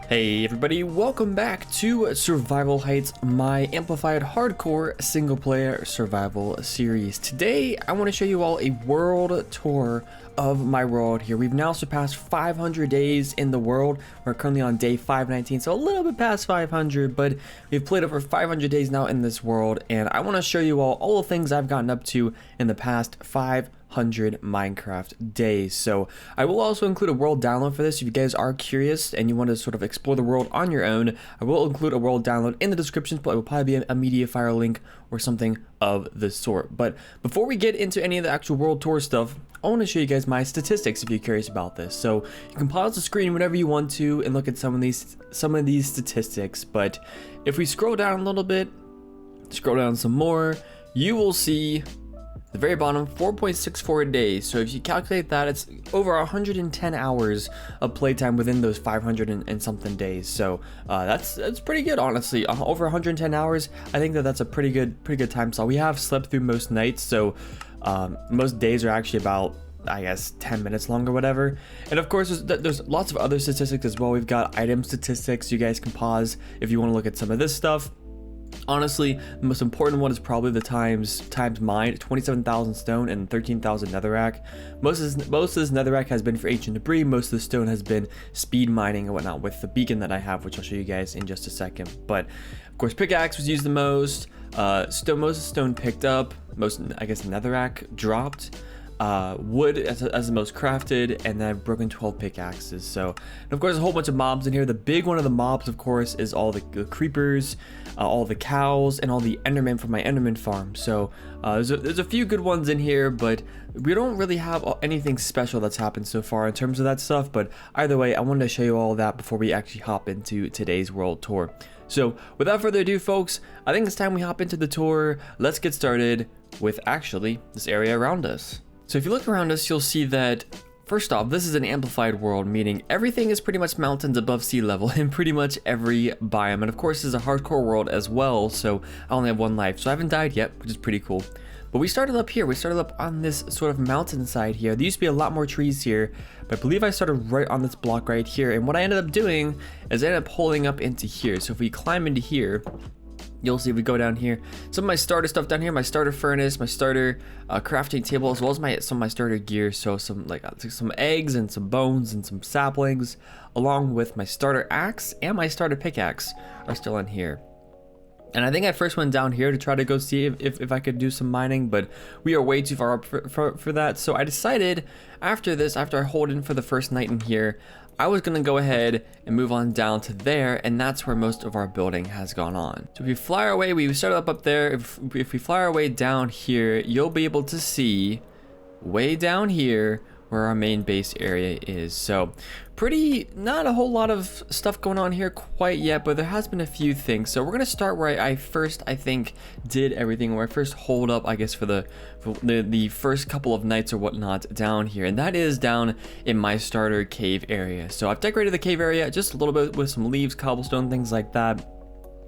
Hey everybody, welcome back to Survival Heights, my amplified hardcore single player survival series. Today I want to show you all a world tour of my world here. We've now surpassed 500 days in the world. We're currently on day 519, so a little bit past 500, but we've played over 500 days now in this world, and I want to show you all the things I've gotten up to in the past 500 Minecraft days. So I will also include a world download for this if you guys are curious and you want to sort of explore the world on your own. I will include a world download in the description, but it will probably be a WhiteFyr link or something of the sort. But before we get into any of the actual world tour stuff, I want to show you guys my statistics if you're curious about this. So you can pause the screen whenever you want to and look at some of these statistics. But if we scroll down a little bit, scroll down some more, you will see the very bottom, 4.64 days. So if you calculate that, it's over 110 hours of playtime within those 500 and something days. So that's pretty good, honestly. Over 110 hours, I think that's a pretty good time slot. We have slept through most nights, so most days are actually about, I guess, 10 minutes long or whatever. And of course, there's lots of other statistics as well. We've got item statistics. You guys can pause if you want to look at some of this stuff. Honestly, the most important one is probably the times mined, 27,000 stone and 13,000 netherrack. Most of this netherrack has been for ancient debris. Most of the stone has been speed mining and whatnot with the beacon that I have, which I'll show you guys in just a second. But of course, pickaxe was used the most. Most of the stone picked up. Most, I guess, netherrack dropped. Wood as the most crafted, and then I've broken 12 pickaxes. So, and of course, a whole bunch of mobs in here. The big one of the mobs, of course, is all the creepers, all the cows, and all the endermen from my enderman farm. So there's a few good ones in here, but we don't really have anything special that's happened so far in terms of that stuff. But either way, I wanted to show you all that before we actually hop into today's world tour. So without further ado, folks, I think it's time we hop into the tour. Let's get started with actually this area around us. So if you look around us, you'll see that, first off, this is an amplified world, meaning everything is pretty much mountains above sea level in pretty much every biome. And of course, this is a hardcore world as well, so I only have one life. So I haven't died yet, which is pretty cool. But we started up here. We started up on this sort of mountainside here. There used to be a lot more trees here, but I believe I started right on this block right here. And what I ended up doing is I ended up holding up into here. So if we climb into here, you'll see if we go down here, some of my starter stuff down here, my starter furnace, my starter crafting table, as well as some of my starter gear. So some eggs and some bones and some saplings, along with my starter axe and my starter pickaxe are still in here. And I think I first went down here to try to go see if I could do some mining, but we are way too far up for that. So I decided after I hold in for the first night in here, I was gonna go ahead and move on down to there, and that's where most of our building has gone on. So if we fly our way, we started up there. If we fly our way down here, you'll be able to see way down here where our main base area is. So not a whole lot of stuff going on here quite yet, but there has been a few things. So we're gonna start where I first, I think, did everything, where I first holed up, I guess, for the first couple of nights or whatnot down here, and that is down in my starter cave area. So I've decorated the cave area just a little bit with some leaves, cobblestone, things like that,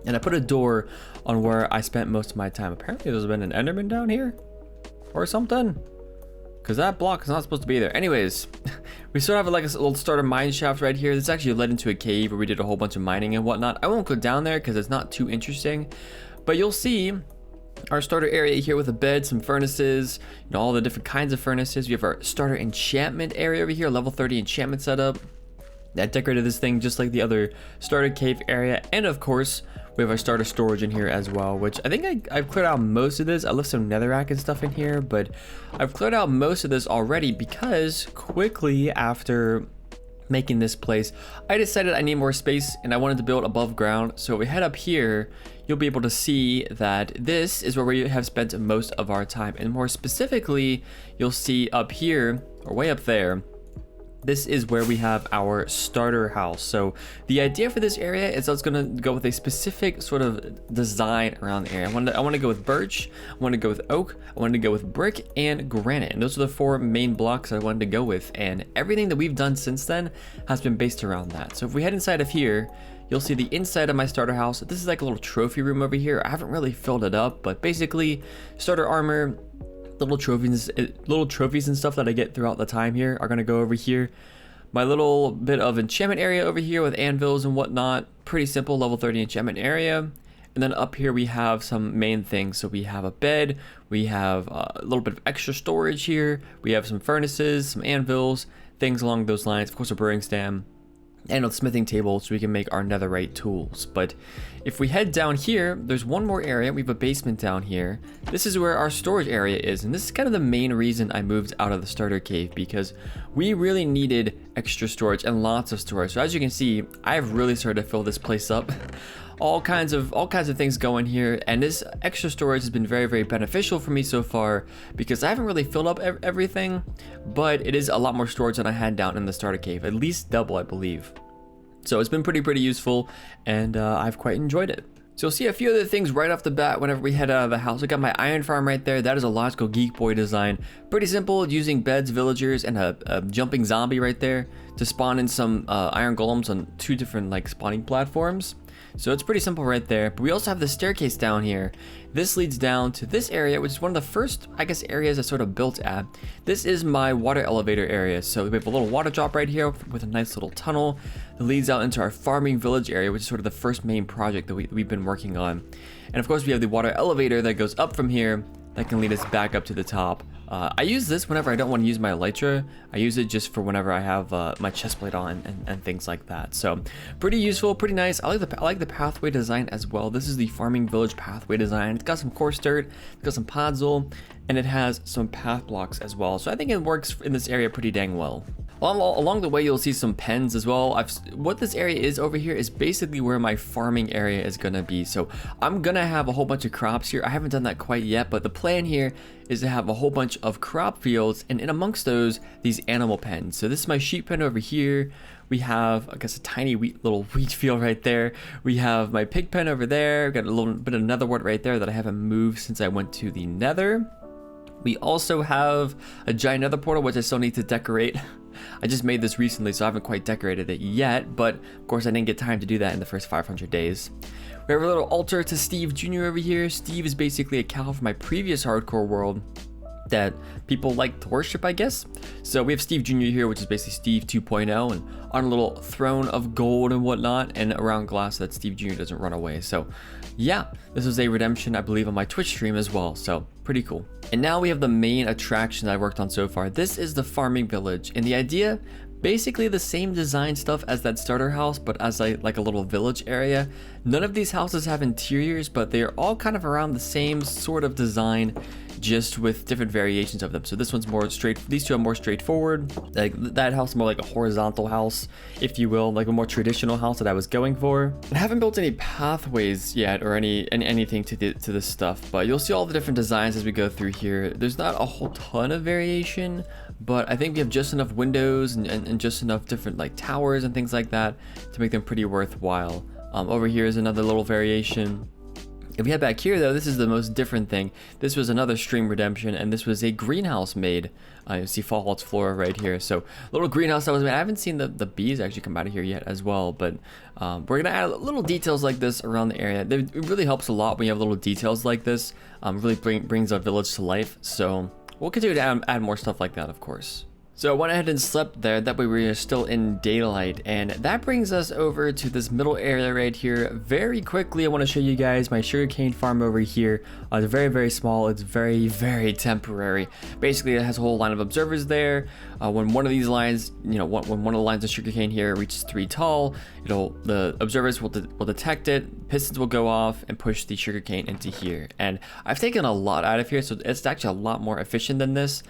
and I put a door on where I spent most of my time. Apparently there's been an enderman down here or something, because that block is not supposed to be there. Anyways, we sort of have like a little starter mine shaft right here. This actually led into a cave where we did a whole bunch of mining and whatnot. I won't go down there because it's not too interesting, but you'll see our starter area here with a bed, some furnaces, all the different kinds of furnaces. We have our starter enchantment area over here, level 30 enchantment setup. I decorated this thing just like the other starter cave area, and of course we have our starter storage in here as well, which I think I've cleared out most of this. I left some netherrack and stuff in here, but I've cleared out most of this already because quickly after making this place, I decided I need more space and I wanted to build above ground. So if we head up here, you'll be able to see that this is where we have spent most of our time, and more specifically, you'll see up here or way up there, this is where we have our starter house. So the idea for this area is I was gonna go with a specific sort of design around the area. I want to go with birch, I want to go with oak, I wanted to go with brick and granite, and those are the four main blocks I wanted to go with, and everything that we've done since then has been based around that. So if we head inside of here, you'll see the inside of my starter house. This is like a little trophy room over here. I haven't really filled it up, but basically starter armor, little trophies and stuff that I get throughout the time here are gonna go over here. my little bit of enchantment area over here with anvils and whatnot. Pretty simple level 30 enchantment area. And then up here we have some main things. So we have a bed, we have a little bit of extra storage here, we have some furnaces, some anvils, things along those lines, of course a brewing stand, and a smithing table so we can make our netherite tools. But if we head down here, there's one more area. We have a basement down here. This is where our storage area is, and this is kind of the main reason I moved out of the starter cave, because we really needed extra storage and lots of storage. So as you can see, I've really started to fill this place up. all kinds of things going here, and this extra storage has been very beneficial for me so far, because I haven't really filled up everything, but it is a lot more storage than I had down in the starter cave, at least double, I believe. So it's been pretty useful, and I've quite enjoyed it. So you'll see a few other things right off the bat whenever we head out of the house. I got my iron farm right there. That is a logical Geek Boy design. Pretty simple, using beds, villagers, and a jumping zombie right there to spawn in some iron golems on 2 different like spawning platforms. So it's pretty simple right there. But we also have the staircase down here. This leads down to this area, which is one of the first, I guess, areas I sort of built at. This is my water elevator area. So we have a little water drop right here with a nice little tunnel that leads out into our farming village area, which is sort of the first main project that we've been working on. And of course, we have the water elevator that goes up from here that can lead us back up to the top. I use this whenever I don't want to use my elytra. I use it just for whenever I have my chestplate on and things like that. So pretty useful, pretty nice. I like the pathway design as well. This is the farming village pathway design. It's got some coarse dirt, it's got some podzol, and it has some path blocks as well. So I think it works in this area pretty dang well. Along the way, you'll see some pens as well. What this area is over here is basically where my farming area is gonna be. So I'm gonna have a whole bunch of crops here. I haven't done that quite yet, but the plan here is to have a whole bunch of crop fields, and in amongst those, these animal pens. So this is my sheep pen over here. We have, I guess, a tiny little wheat field right there. We have my pig pen over there. Got a little bit of nether wart right there that I haven't moved since I went to the nether. We also have a giant nether portal, which I still need to decorate. I just made this recently, so I haven't quite decorated it yet, but of course I didn't get time to do that in the first 500 days. We have a little altar to Steve Jr. over here. Steve is basically a cow from my previous hardcore world that people like to worship, I guess. So we have Steve Jr. here, which is basically Steve 2.0, and on a little throne of gold and whatnot, and around glass so that Steve Jr. doesn't run away. So yeah, this was a redemption, I believe, on my Twitch stream as well, so pretty cool. And now we have the main attraction that I worked on so far. This is the farming village, and the idea, basically the same design stuff as that starter house, but as like a little village area. None of these houses have interiors, but they're all kind of around the same sort of design, just with different variations of them. So this one's more straight, these two are more straightforward. Like that house is more like a horizontal house, if you will, like a more traditional house that I was going for. I haven't built any pathways yet or anything to this stuff, but you'll see all the different designs as we go through here. There's not a whole ton of variation, but I think we have just enough windows and just enough different like towers and things like that to make them pretty worthwhile. Over here is another little variation. If we head back here though, this is the most different thing. This was another stream redemption, and this was a greenhouse made. You see Fallout's flora right here. So little greenhouse that was made. I haven't seen the bees actually come out of here yet as well, but we're gonna add little details like this around the area. It really helps a lot when you have little details like this. Really brings a village to life. So we'll continue to add more stuff like that, of course. So I went ahead and slept there, that way we are still in daylight, and that brings us over to this middle area right here. Very quickly, I want to show you guys my sugarcane farm over here. It's very small, it's very temporary. Basically, it has a whole line of observers there. When one of these lines, when one of the lines of sugarcane here reaches 3 tall, the observers will detect it, pistons will go off and push the sugarcane into here. And I've taken a lot out of here, so it's actually a lot more efficient than this,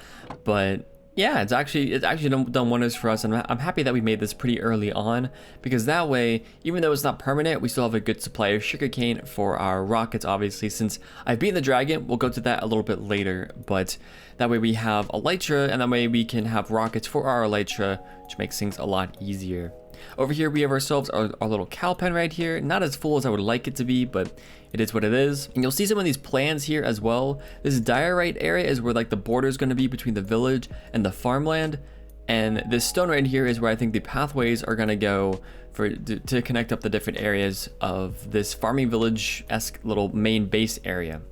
but yeah, it's actually done wonders for us, and I'm happy that we made this pretty early on, because that way, even though it's not permanent, we still have a good supply of sugarcane for our rockets, obviously. Since I've beaten the dragon, we'll go to that a little bit later, but that way we have elytra, and that way we can have rockets for our elytra, which makes things a lot easier. Over here we have ourselves our little cow pen right here. Not as full as I would like it to be, but it is what it is. And you'll see some of these plans here as well. This diorite area is where like the border is going to be between the village and the farmland. And this stone right here is where I think the pathways are going to go to connect up the different areas of this farming village-esque little main base area.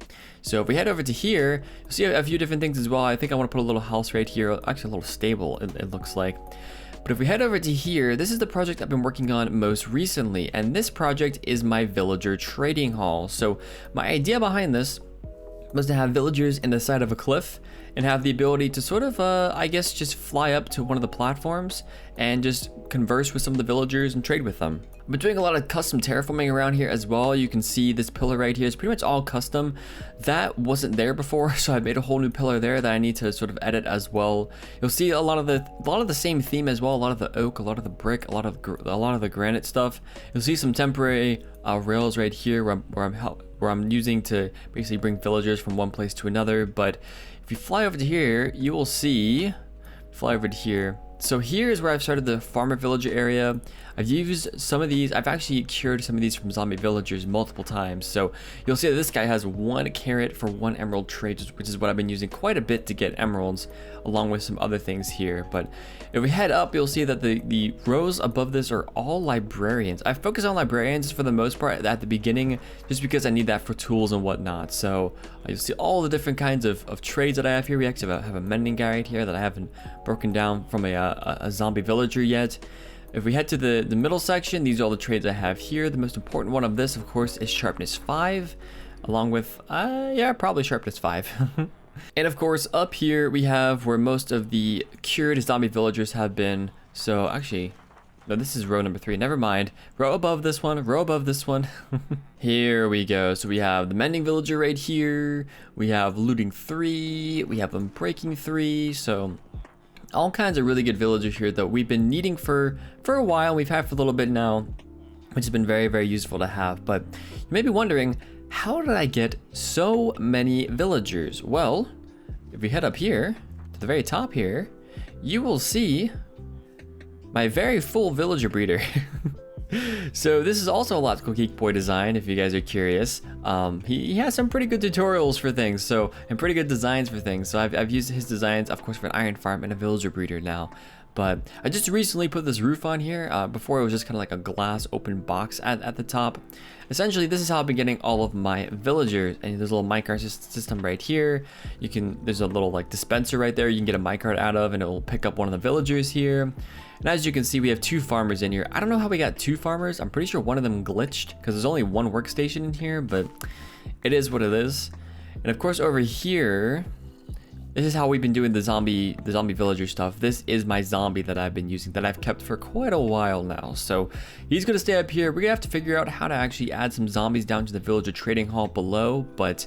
So if we head over to here, you'll see a few different things as well. I think I want to put a little house right here, actually a little stable, it looks like. But if we head over to here, this is the project I've been working on most recently, and this project is my villager trading hall. So my idea behind this was to have villagers in the side of a cliff and have the ability to sort of, I guess, just fly up to one of the platforms and just converse with some of the villagers and trade with them. I've been doing a lot of custom terraforming around here as well. You can see this pillar right here is pretty much all custom. That wasn't there before, so I made a whole new pillar there that I need to sort of edit as well. You'll see a lot of the same theme as well. A lot of the oak, a lot of the brick, a lot of the granite stuff. You'll see some temporary rails right here where I'm using to basically bring villagers from one place to another. But if you fly over to here, you will see, fly over to here. So here is where I've started the farmer villager area. I've used some of these. I've actually cured some of these from zombie villagers multiple times. So you'll see that this guy has 1 carrot for 1 emerald trade, which is what I've been using quite a bit to get emeralds, along with some other things here. But if we head up, you'll see that the rows above this are all librarians. I focus on librarians for the most part at the beginning, just because I need that for tools and whatnot. So you'll see all the different kinds of trades that I have here. We actually have a mending guy right here that I haven't broken down from a zombie villager yet. If we head to the middle section, these are all the trades I have here. The most important one of this, of course, is sharpness 5, along with, yeah, probably sharpness 5. And of course, up here we have where most of the cured zombie villagers have been. So actually, no, this is row number 3. Never mind. Row above this one, row above this one. Here we go. So we have the mending villager right here. We have looting 3. We have them breaking 3. So all kinds of really good villagers here that we've been needing for a while. We've had for a little bit now, which has been very, very useful to have. But you may be wondering, how did I get so many villagers? Well, if we head up here to the very top here, you will see my very full villager breeder. So this is also a Logical Geek Boy design, if you guys are curious. He has some pretty good tutorials for things, so, and pretty good designs for things. So I've used his designs, of course, for an iron farm and a villager breeder now. But I just recently put this roof on here. Before it was just kind of like a glass open box at the top. Essentially, this is how I've been getting all of my villagers. And there's a little minecart system right here. There's a little like dispenser right there you can get a minecart out of, and it will pick up one of the villagers here. And as you can see, we have 2 farmers in here. I don't know how we got 2 farmers. I'm pretty sure one of them glitched because there's only 1 workstation in here, but it is what it is. And of course, over here, this is how we've been doing the zombie villager stuff. This is my zombie that I've been using, that I've kept for quite a while now. So he's gonna stay up here. We're gonna have to figure out how to actually add some zombies down to the villager trading hall below, but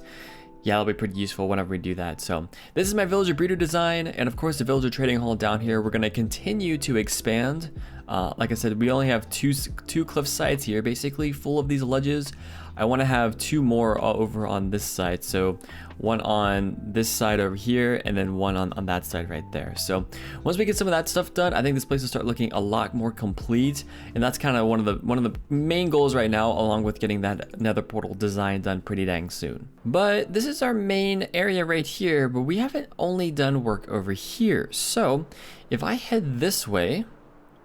yeah, it'll be pretty useful whenever we do that. So this is my villager breeder design, and of course the villager trading hall down here, we're gonna continue to expand. Like I said, we only have two cliff sides here, basically full of these ledges. I want to have 2 more over on this side, so 1 on this side over here, and then 1 on that side right there. So once we get some of that stuff done, I think this place will start looking a lot more complete, and that's kind of one of the main goals right now, along with getting that nether portal design done pretty dang soon. But this is our main area right here, but we haven't only done work over here. So if I head this way,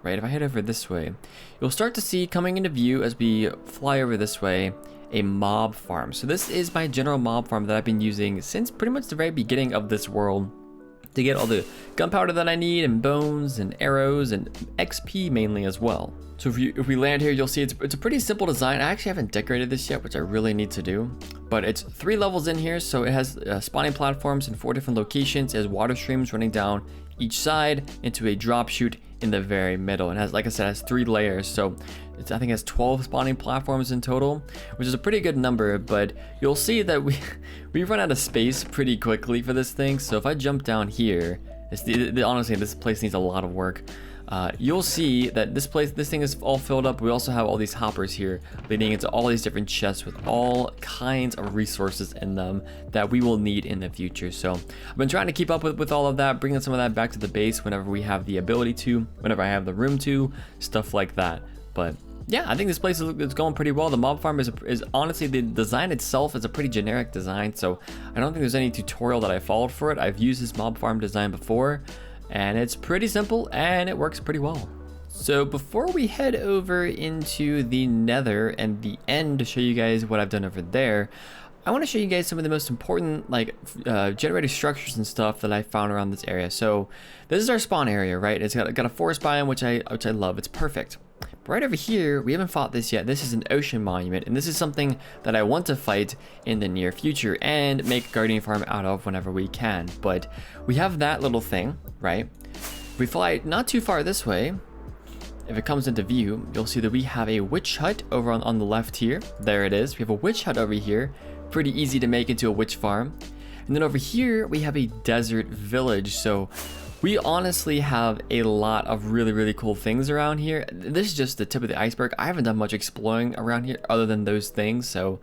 right, if I head over this way, you'll start to see coming into view as we fly over this way, a mob farm. So this is my general mob farm that I've been using since pretty much the very beginning of this world to get all the gunpowder that I need, and bones and arrows and XP mainly as well. So if we land here, you'll see it's a pretty simple design. I actually haven't decorated this yet, which I really need to do. But it's 3 levels in here, so it has spawning platforms in 4 different locations. It has water streams running down each side into a drop chute in the very middle. It has, like I said, it has 3 layers, so I think it has 12 spawning platforms in total, which is a pretty good number. But you'll see that we run out of space pretty quickly for this thing. So if I jump down here, honestly, this place needs a lot of work. You'll see that this thing is all filled up. We also have all these hoppers here leading into all these different chests with all kinds of resources in them that we will need in the future. So I've been trying to keep up with all of that, bringing some of that back to the base whenever we have the ability to, whenever I have the room to, stuff like that. But yeah, I think this place is going pretty well. The mob farm is honestly, the design itself is a pretty generic design, so I don't think there's any tutorial that I followed for it. I've used this mob farm design before, and it's pretty simple and it works pretty well. So before we head over into the nether and the end to show you guys what I've done over there, I want to show you guys some of the most important like generated structures and stuff that I found around this area. So this is our spawn area, right? It's got a forest biome, which I love. It's perfect. But right over here, we haven't fought this yet. This is an ocean monument, and this is something that I want to fight in the near future and make a guardian farm out of whenever we can. But we have that little thing, right? If we fly not too far this way, if it comes into view, you'll see that we have a witch hut over on the left here. There it is. We have a witch hut over here. Pretty easy to make into a witch farm. And then over here, we have a desert village. So we honestly have a lot of really cool things around here. This is just the tip of the iceberg. I haven't done much exploring around here other than those things. So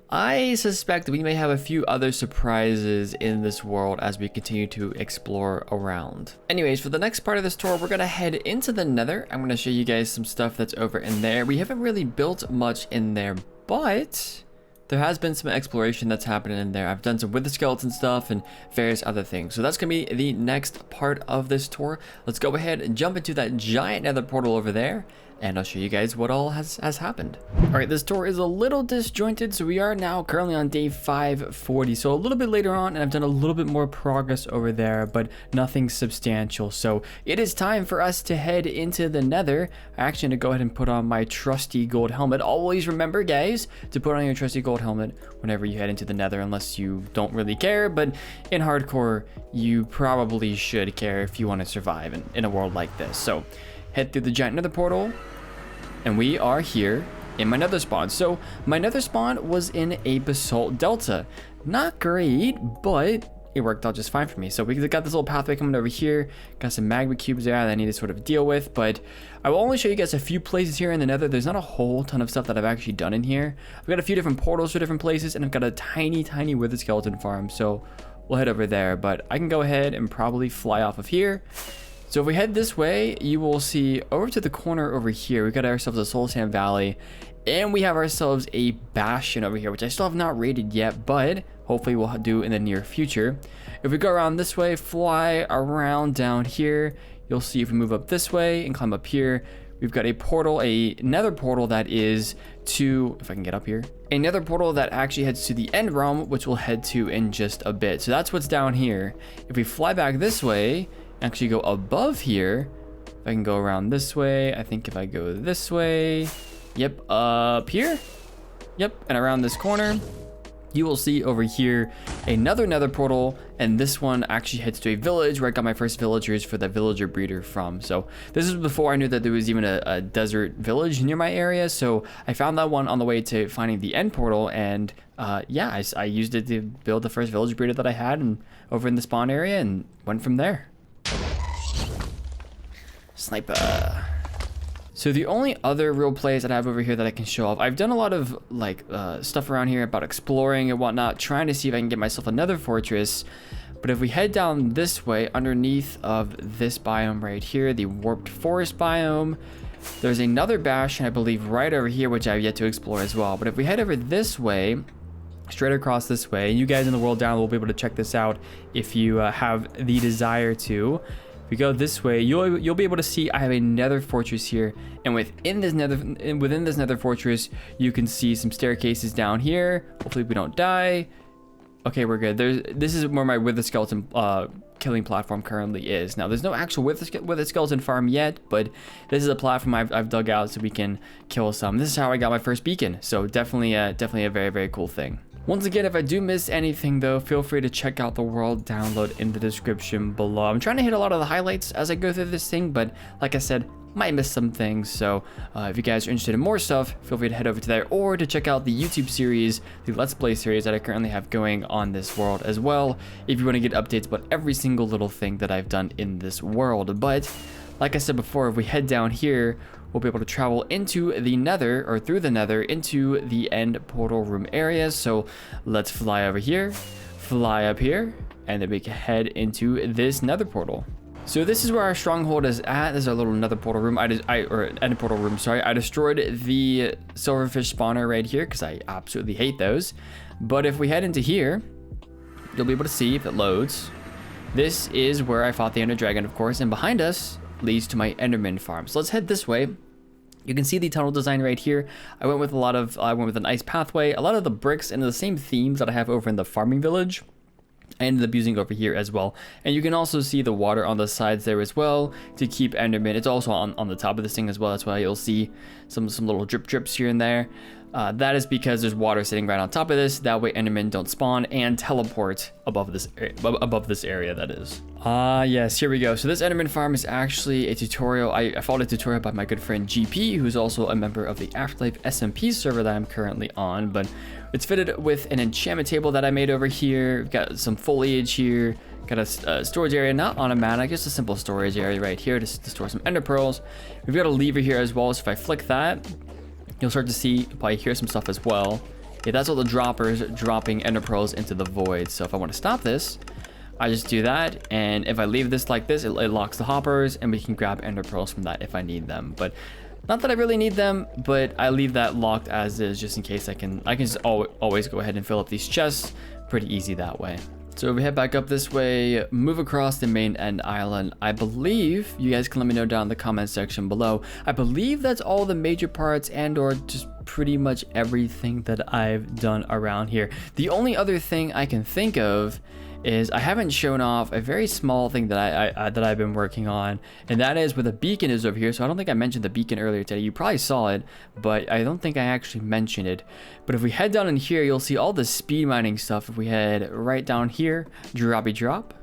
I suspect we may have a few other surprises in this world as we continue to explore around. Anyways, for the next part of this tour, we're gonna head into the Nether. I'm gonna show you guys some stuff that's over in there. We haven't really built much in there, but there has been some exploration that's happening in there. I've done some wither skeleton stuff and various other things. So that's gonna be the next part of this tour. Let's go ahead and jump into that giant Nether portal over there, and I'll show you guys what all has happened. All right, this tour is a little disjointed, so we are now currently on day 540. So a little bit later on, and I've done a little bit more progress over there, but nothing substantial. So it is time for us to head into the Nether. I actually need to go ahead and put on my trusty gold helmet. Always remember, guys, to put on your trusty gold helmet whenever you head into the Nether, unless you don't really care. But in hardcore, you probably should care if you want to survive in a world like this. So head through the giant Nether portal, and we are here in my Nether spawn. So my Nether spawn was in a basalt delta. Not great, but it worked out just fine for me. So we got this little pathway coming over here, got some magma cubes there that I need to sort of deal with, but I will only show you guys a few places here in the Nether. There's not a whole ton of stuff that I've actually done in here. I've got a few different portals for different places, and I've got a tiny wither skeleton farm, so we'll head over there. But I can go ahead and probably fly off of here. So if we head this way, you will see over to the corner over here, we got ourselves a Soul Sand Valley, and we have ourselves a bastion over here, which I still have not raided yet, but hopefully we'll do in the near future. If we go around this way, fly around down here, you'll see if we move up this way and climb up here, we've got a portal, a nether portal that is to, if I can get up here, a nether portal that actually heads to the end realm, which we'll head to in just a bit. So that's what's down here. If we fly back this way, actually go above here, if I can go around this way, I think if I go this way, yep, up here, yep, and around this corner, you will see over here another nether portal, and this one actually heads to a village where I got my first villagers for the villager breeder from. So this is before I knew that there was even a desert village near my area, so I found that one on the way to finding the end portal, and yeah, I used it to build the first village breeder that I had and over in the spawn area, and went from there. Sniper. So the only other real plays that I have over here that I can show off, I've done a lot of like stuff around here about exploring and whatnot, trying to see if I can get myself another fortress. But if we head down this way, underneath of this biome right here, the warped forest biome, there's another bastion, I believe, right over here, which I've yet to explore as well. But if we head over this way, straight across this way, and you guys in the world down will be able to check this out if you have the desire to. If we go this way, you'll be able to see I have a nether fortress here, and within this nether fortress, you can see some staircases down here. Hopefully we don't die. Okay, we're good. This is where my wither skeleton killing platform currently is. Now, there's no actual wither skeleton farm yet, but this is a platform I've dug out so we can kill some. This is how I got my first beacon, so definitely a very cool thing. Once again, if I do miss anything though, feel free to check out the world download in the description below. I'm trying to hit a lot of the highlights as I go through this thing, but like I said, might miss some things. So if you guys are interested in more stuff, feel free to head over to there, or to check out the YouTube series, the Let's Play series that I currently have going on this world as well, if you want to get updates about every single little thing that I've done in this world. But like I said before, if we head down here, we'll be able to travel into the nether, or through the nether, into the end portal room area. So let's fly over here, fly up here, and then we can head into this nether portal. So this is where our stronghold is at. This is our little nether portal room. Or end portal room, sorry. I destroyed the silverfish spawner right here because I absolutely hate those. But if we head into here, you'll be able to see if it loads. This is where I fought the ender dragon, of course, and behind us leads to my enderman farm. So let's head this way You can see the tunnel design right here. I went with an ice pathway, a lot of the bricks and the same themes that I have over in the farming village. I ended up using over here as well. And you can also see the water on the sides there as well to keep Enderman. It's also on the top of this thing as well. That's why you'll see some little drips here and there. That is because there's water sitting right on top of this. That way Endermen don't spawn and teleport above this area, that is. Yes, here we go. So this Enderman farm is actually a tutorial. I followed a tutorial by my good friend GP, who's also a member of the Afterlife SMP server that I'm currently on. But it's fitted with an enchantment table that I made over here. We've got some foliage here. Got a storage area, not automatic, just a simple storage area right here to store some ender pearls. We've got a lever here as well, so if I flick that, you'll start to see, probably hear some stuff as well. Yeah, that's all the droppers dropping ender pearls into the void. So if I want to stop this, I just do that, and if I leave this like this, it locks the hoppers, and we can grab ender pearls from that if I need them. But not that I really need them, but I leave that locked as is just in case I can just always go ahead and fill up these chests. Pretty easy that way. So we head back up this way, move across the main end island. I believe, you guys can let me know down in the comment section below, I believe that's all the major parts and or just pretty much everything that I've done around here. The only other thing I can think of is I haven't shown off a very small thing that I've been working on, and that is where the beacon is over here. So I don't think I mentioned the beacon earlier today. You probably saw it, but I don't think I actually mentioned it. But if we head down in here, you'll see all the speed mining stuff. If we head right down here, droppy drop,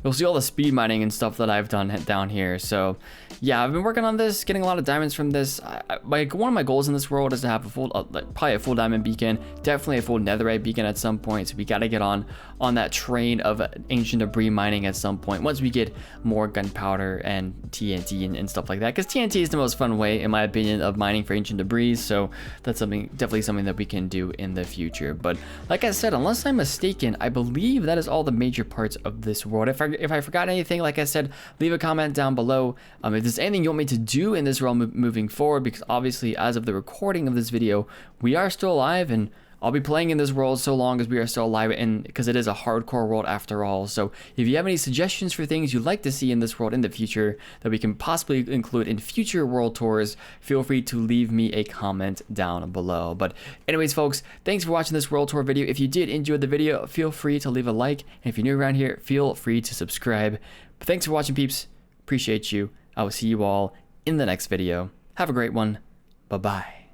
you'll see all the speed mining and stuff that I've done down here. So yeah, I've been working on this, getting a lot of diamonds from this. One of my goals in this world is to have a full, probably a full diamond beacon, definitely a full netherite beacon at some point. So we got to get on that train of ancient debris mining at some point once we get more gunpowder and TNT and stuff like that. Because TNT is the most fun way, in my opinion, of mining for ancient debris. So that's definitely something that we can do in the future. But like I said, unless I'm mistaken, I believe that is all the major parts of this world. If I forgot anything, like I said, leave a comment down below. If there's anything you want me to do in this realm moving forward, because obviously as of the recording of this video, we are still alive, and I'll be playing in this world so long as we are still alive, and because it is a hardcore world after all. So if you have any suggestions for things you'd like to see in this world in the future that we can possibly include in future world tours, feel free to leave me a comment down below. But anyways, folks, thanks for watching this world tour video. If you did enjoy the video, feel free to leave a like, and if you're new around here, feel free to subscribe. But thanks for watching, peeps. Appreciate you. I will see you all in the next video. Have a great one. Bye-bye.